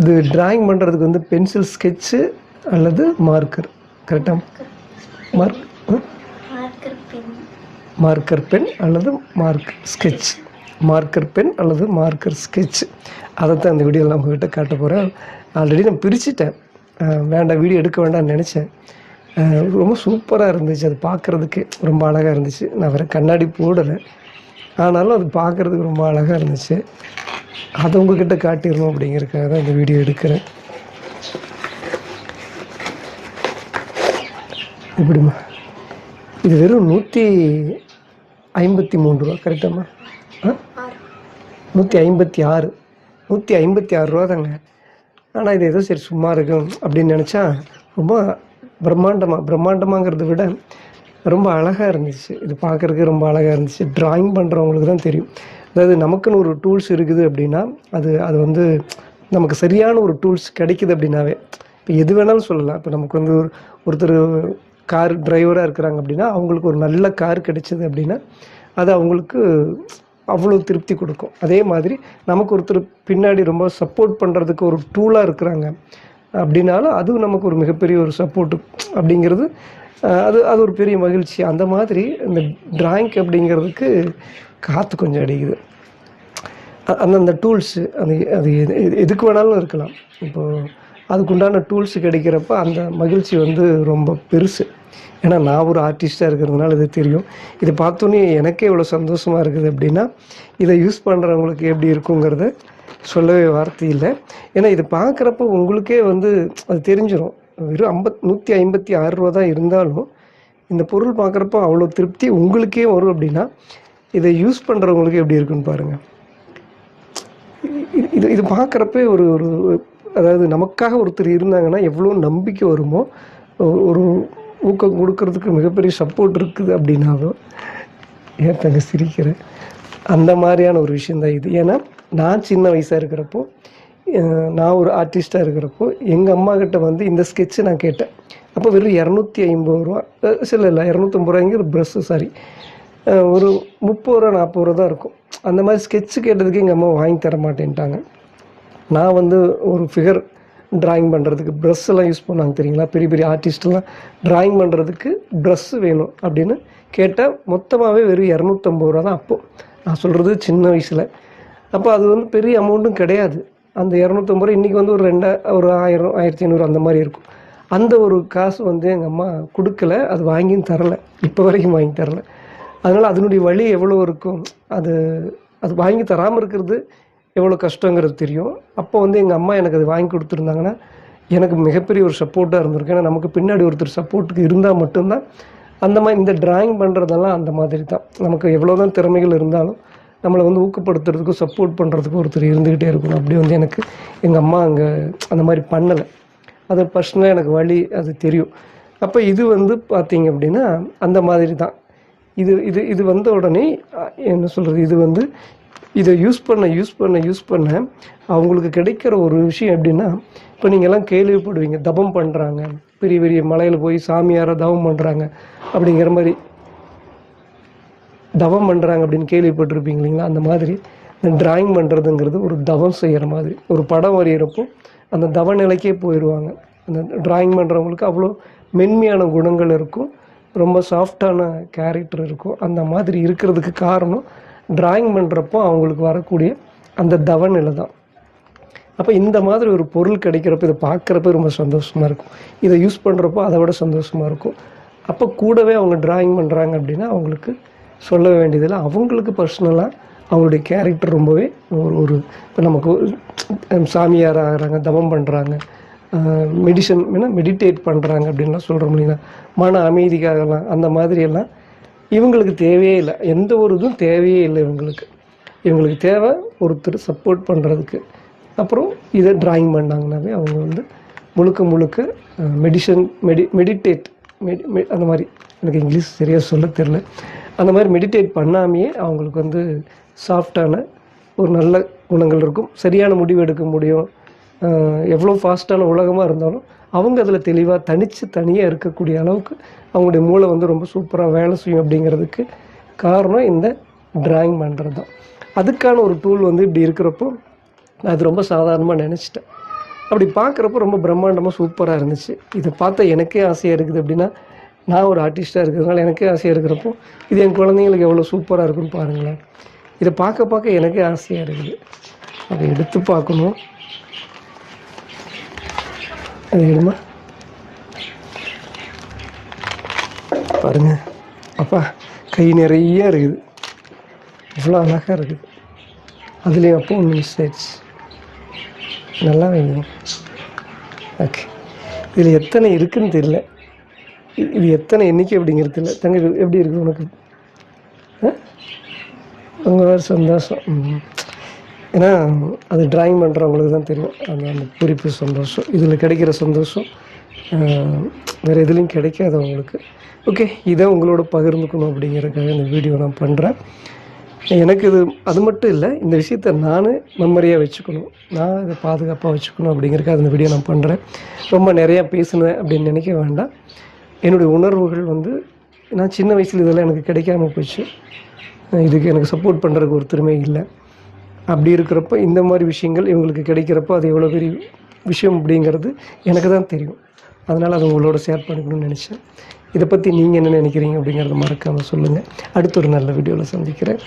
இது டிராயிங் பண்ணுறதுக்கு வந்து பென்சில் ஸ்கெட்சு அல்லது மார்க்கர், கரெக்டாக? மார்க்கர் பென் அல்லது ஸ்கெட்ச், மார்க்கர் பென் அல்லது மார்க்கர் ஸ்கெட்ச். அதை தான் இந்த வீடியோவில் நான் உங்கள்கிட்ட காட்ட போகிறேன். ஆல்ரெடி நான் பிரிச்சுட்டேன், வேண்டாம் வீடியோ எடுக்க வேண்டாம்னு நினச்சேன். ரொம்ப சூப்பராக இருந்துச்சு, அது பார்க்குறதுக்கு ரொம்ப அழகாக இருந்துச்சு. நான் வேறு கண்ணாடி போடலை, ஆனாலும் அது பார்க்குறதுக்கு ரொம்ப அழகாக இருந்துச்சு. அதை உங்கள்கிட்ட காட்டிடணும் அப்படிங்கிறதுக்காக தான் இந்த வீடியோ எடுக்கிறேன். இப்படிம்மா, இது வெறும் 153 ரூபா, கரெக்டாம்மா? 156 ரூபா தாங்க. ஆனால் இது ஏதோ சரி சும்மா இருக்கும் அப்படின்னு நினச்சா ரொம்ப பிரம்மாண்டமாங்கிறத விட ரொம்ப அழகாக இருந்துச்சு. இது பார்க்குறதுக்கு ரொம்ப அழகாக இருந்துச்சு. ட்ராயிங் பண்ணுறவங்களுக்கு தான் தெரியும். அதாவது நமக்குன்னு ஒரு டூல்ஸ் இருக்குது அப்படின்னா அது வந்து நமக்கு சரியான ஒரு டூல்ஸ் கிடைக்குது அப்படின்னாவே, இப்போ எது வேணாலும் சொல்லலாம். இப்போ நமக்கு வந்து ஒருத்தர் கார் டிரைவராக இருக்கிறாங்க அப்படின்னா அவங்களுக்கு ஒரு நல்ல கார் கிடைச்சிது அப்படின்னா அது அவங்களுக்கு அவ்வளோ திருப்தி கொடுக்கும். அதே மாதிரி நமக்கு ஒருத்தர் பின்னாடி ரொம்ப சப்போர்ட் பண்ணுறதுக்கு ஒரு டூலாக இருக்கிறாங்க அப்படின்னாலும் அதுவும் நமக்கு ஒரு மிகப்பெரிய ஒரு சப்போர்ட்டு அப்படிங்கிறது அது ஒரு பெரிய மகிழ்ச்சி. அந்த மாதிரி இந்த டிராயிங் அப்படிங்கிறதுக்கு காற்று கொஞ்சம் அடிக்குது. அந்த டூல்ஸு அது எதுக்கு வேணாலும் இருக்கலாம். இப்போது அதுக்குண்டான டூல்ஸ் கிடைக்கிறப்ப அந்த மகிழ்ச்சி வந்து ரொம்ப பெருசு. ஏன்னா நான் ஒரு ஆர்டிஸ்ட்டாக இருக்கிறதுனால இது தெரியும். இதை பார்த்தோன்னே எனக்கே இவ்வளோ சந்தோஷமாக இருக்குது அப்படின்னா இதை யூஸ் பண்ணுறவங்களுக்கு எப்படி இருக்குங்கிறத சொல்லவே வார்த்தை இல்லை. ஏன்னா இதை பார்க்குறப்ப உங்களுக்கே வந்து அது தெரிஞ்சிடும். வெறும் 156 ரூபா தான் இருந்தாலும் இந்த பொருள் பார்க்குறப்போ அவ்வளோ திருப்தி உங்களுக்கே வரும். அப்படின்னா இதை யூஸ் பண்ணுறவங்களுக்கு எப்படி இருக்குன்னு பாருங்கள். இது பார்க்குறப்ப ஒரு அதாவது நமக்காக ஒருத்தர் இருந்தாங்கன்னா எவ்வளோ நம்பிக்கை வருமோ, ஒரு ஊக்கம் கொடுக்கறதுக்கு மிகப்பெரிய சப்போர்ட் இருக்குது அப்படின்னாலும் ஏன் தங்க சிரிக்கிறேன், அந்த மாதிரியான ஒரு விஷயந்தான் இது. ஏன்னா நான் சின்ன வயசாக இருக்கிறப்போ, நான் ஒரு ஆர்டிஸ்ட்டாக இருக்கிறப்போ எங்கள் அம்மா கிட்ட வந்து இந்த ஸ்கெட்சு நான் கேட்டேன். அப்போ வெறும் 250 ரூபா, இல்லை 250 ரூபாய்ங்கிற ப்ரஷ்ஷு, சாரி, ஒரு 30 ரூபா 40 ரூபா தான் இருக்கும். அந்த மாதிரி ஸ்கெட்சு கேட்டதுக்கு எங்கள் அம்மா வாங்கி தர மாட்டேன்ட்டாங்க. நான் வந்து ஒரு ஃபிகர் ட்ராயிங் பண்ணுறதுக்கு ப்ரஷ் எல்லாம் யூஸ் பண்ணாங்க தெரியுங்களா, பெரிய பெரிய ஆர்டிஸ்டெல்லாம் ட்ராயிங் பண்ணுறதுக்கு ப்ரஷ்ஷு வேணும் அப்படின்னு கேட்டால் மொத்தமாகவே வெறும் 250 ரூபா தான். அப்போது நான் சொல்கிறது சின்ன வயசில். அப்போ அது வந்து பெரிய அமௌண்ட்டும் கிடையாது. அந்த 250 ரூபா இன்றைக்கி வந்து ஒரு 1000 1500 அந்த மாதிரி இருக்கும். அந்த ஒரு காசு வந்து எங்கள் அம்மா கொடுக்கல, அது வாங்கியும் தரலை, இப்போ வரைக்கும் வாங்கி தரலை. அதனால் அதனுடைய வழி எவ்வளோ இருக்கும், அது வாங்கி தராமல் இருக்கிறது எவ்வளோ கஷ்டங்கிறது தெரியும். அப்போ வந்து எங்கள் அம்மா எனக்கு அது வாங்கி கொடுத்துருந்தாங்கன்னா எனக்கு மிகப்பெரிய ஒரு சப்போர்ட்டாக இருந்திருக்கு. ஏன்னா நமக்கு பின்னாடி ஒருத்தர் சப்போர்ட்டுக்கு இருந்தால் மட்டும்தான் அந்த மாதிரி இந்த ட்ராயிங் பண்ணுறதெல்லாம் அந்த மாதிரி தான். நமக்கு எவ்வளோ தான் திறமைகள் இருந்தாலும் நம்மளை வந்து ஊக்கப்படுத்துறதுக்கும் சப்போர்ட் பண்ணுறதுக்கும் ஒருத்தர் இருந்துக்கிட்டே இருக்கணும். அப்படி வந்து எனக்கு எங்கள் அம்மா அங்கே அந்த மாதிரி பண்ணலை. அது பர்சனலாக எனக்கு வழி அது தெரியும். அப்போ இது வந்து பார்த்திங்க அப்படின்னா அந்த மாதிரி தான். இது வந்த உடனே என்ன சொல்கிறது, இது வந்து இதை யூஸ் பண்ண அவங்களுக்கு கிடைக்கிற ஒரு விஷயம் எப்படின்னா, இப்போ நீங்கள்லாம் கேள்விப்படுவீங்க, தபம் பண்ணுறாங்க, பெரிய பெரிய மலையில் போய் சாமியாரை தவம் பண்ணுறாங்க அப்படிங்கிற மாதிரி தவம் பண்ணுறாங்க அப்படின்னு கேள்விப்பட்டிருப்பீங்க இல்லைங்களா. அந்த மாதிரி இந்த ட்ராயிங் பண்ணுறதுங்கிறது ஒரு தவம் செய்கிற மாதிரி. ஒரு படம் வரைகிறப்போ அந்த தவ நிலைக்கே போயிடுவாங்க. அந்த ட்ராயிங் பண்ணுறவங்களுக்கு அவ்வளோ மென்மையான குணங்கள் இருக்கும், ரொம்ப சாஃப்டான கேரக்டர் இருக்கும். அந்த மாதிரி இருக்கிறதுக்கு காரணம் ட்ராயிங் பண்ணுறப்போ அவங்களுக்கு வரக்கூடிய அந்த தவநிலை தான். அப்போ இந்த மாதிரி ஒரு பொருள் கிடைக்கிறப்ப இதை பார்க்குறப்ப ரொம்ப சந்தோஷமாக இருக்கும். இதை யூஸ் பண்ணுறப்போ அதை விட சந்தோஷமாக இருக்கும். அப்போ கூடவே அவங்க ட்ராயிங் பண்ணுறாங்க அப்படின்னா அவங்களுக்கு சொல்ல வேண்டியதில்லை. அவங்களுக்கு பர்சனலாக அவங்களுடைய கேரக்டர் ரொம்பவே ஒரு இப்போ நமக்கு சாமியார் ஆகிறாங்க, தவம் பண்ணுறாங்க, மெடிடேட் பண்ணுறாங்க அப்படின்லாம் சொல்கிறோம் இல்லைங்களா, மன அமைதிக்காகலாம். அந்த மாதிரியெல்லாம் இவங்களுக்கு தேவையே இல்லை, எந்த ஒரு இதுவும் தேவையே இல்லை இவங்களுக்கு தேவை ஒருத்தர் சப்போர்ட் பண்ணுறதுக்கு. அப்புறம் இதை ட்ராயிங் பண்ணாங்கன்னாவே அவங்க வந்து முழுக்க மெடிடேட் அந்த மாதிரி, எனக்கு இங்கிலீஷ் சரியாக சொல்ல தெரில, அந்த மாதிரி மெடிடேட் பண்ணாமையே அவங்களுக்கு வந்து சாஃப்டான ஒரு நல்ல குணங்கள் இருக்கும், சரியான முடிவு எடுக்க முடியும். எவ்வளோ ஃபாஸ்ட்டான உலகமாக இருந்தாலும் அவங்க அதில் தெளிவாக தனியாக இருக்கக்கூடிய அளவுக்கு அவங்களுடைய மூளை வந்து ரொம்ப சூப்பராக வேலை செய்யும். அப்படிங்கிறதுக்கு காரணம் இந்த ட்ராயிங் பண்ணுறது தான். அதுக்கான ஒரு டூல் வந்து இப்படி இருக்கிறப்போ நான் அது ரொம்ப சாதாரணமாக நினச்சிட்டேன். அப்படி பார்க்குறப்போ ரொம்ப பிரம்மாண்டமாக சூப்பராக இருந்துச்சு. இதை பார்த்தா எனக்கே ஆசையாக இருக்குது. அப்படின்னா நான் ஒரு ஆர்டிஸ்ட்டாக இருக்கிறதுனால எனக்கே ஆசையாக இருக்கிறப்போ இது என் குழந்தைங்களுக்கு எவ்வளோ சூப்பராக இருக்குன்னு பாருங்களேன். இதை பார்க்க பார்க்க எனக்கே ஆசையாக இருக்குது. அதை எடுத்து பார்க்கணும். அது எடுமா பாருங்க. அப்பா கை நிறைய இருக்குது. இவ்வளோ அழகாக இருக்குது. அதுலேயும் அப்போ ஒன்று மிஸ் ஆயிடுச்சு. நல்லா வைங்க. ஓகே, இதில் எத்தனை இருக்குதுன்னு தெரியல. இது எத்தனை எண்ணிக்கை அப்படிங்கிறது தெரியல. தங்க எப்படி இருக்குது உனக்கு? உங்கள் சந்தோஷம். ஏன்னா அது ட்ராயிங் பண்ணுறவங்களுக்கு தான் தெரியும் அந்த அந்த குறிப்பு சந்தோஷம். இதில் கிடைக்கிற சந்தோஷம் வேறு எதுலேயும் கிடைக்காது அவங்களுக்கு. ஓகே, இதை உங்களோட பகிர்ந்துக்கணும் அப்படிங்கிறதுக்காக இந்த வீடியோ நான் பண்ணுறேன். எனக்கு இது அது மட்டும் இல்லை, இந்த விஷயத்த நான் மெமரியாக வச்சுக்கணும், நான் இதை பாதுகாப்பாக வச்சுக்கணும் அப்படிங்கிறதுக்காக இந்த வீடியோ நான் பண்ணுறேன். ரொம்ப நிறையா பேசுனேன் அப்படின்னு நினைக்க வேண்டாம். என்னுடைய உணர்வுகள் வந்து நான் சின்ன வயசில் இதெல்லாம் எனக்கு கிடைக்காம போச்சு. இதுக்கு எனக்கு சப்போர்ட் பண்ணுறதுக்கு ஒருத்தருமே இல்லை. அப்படி இருக்கிறப்ப இந்த மாதிரி விஷயங்கள் இவங்களுக்கு கிடைக்கிறப்போ அது எவ்வளோ பெரிய விஷயம் அப்படிங்கிறது எனக்கு தான் தெரியும். அதனால் அதை உங்களோட ஷேர் பண்ணிக்கணும்னு நினச்சேன். இதை பற்றி நீங்கள் என்ன நினைக்கிறீங்க அப்படிங்கிறத மறக்காமல் சொல்லுங்கள். அடுத்த ஒரு நல்ல வீடியோவில் சந்திக்கிறேன்.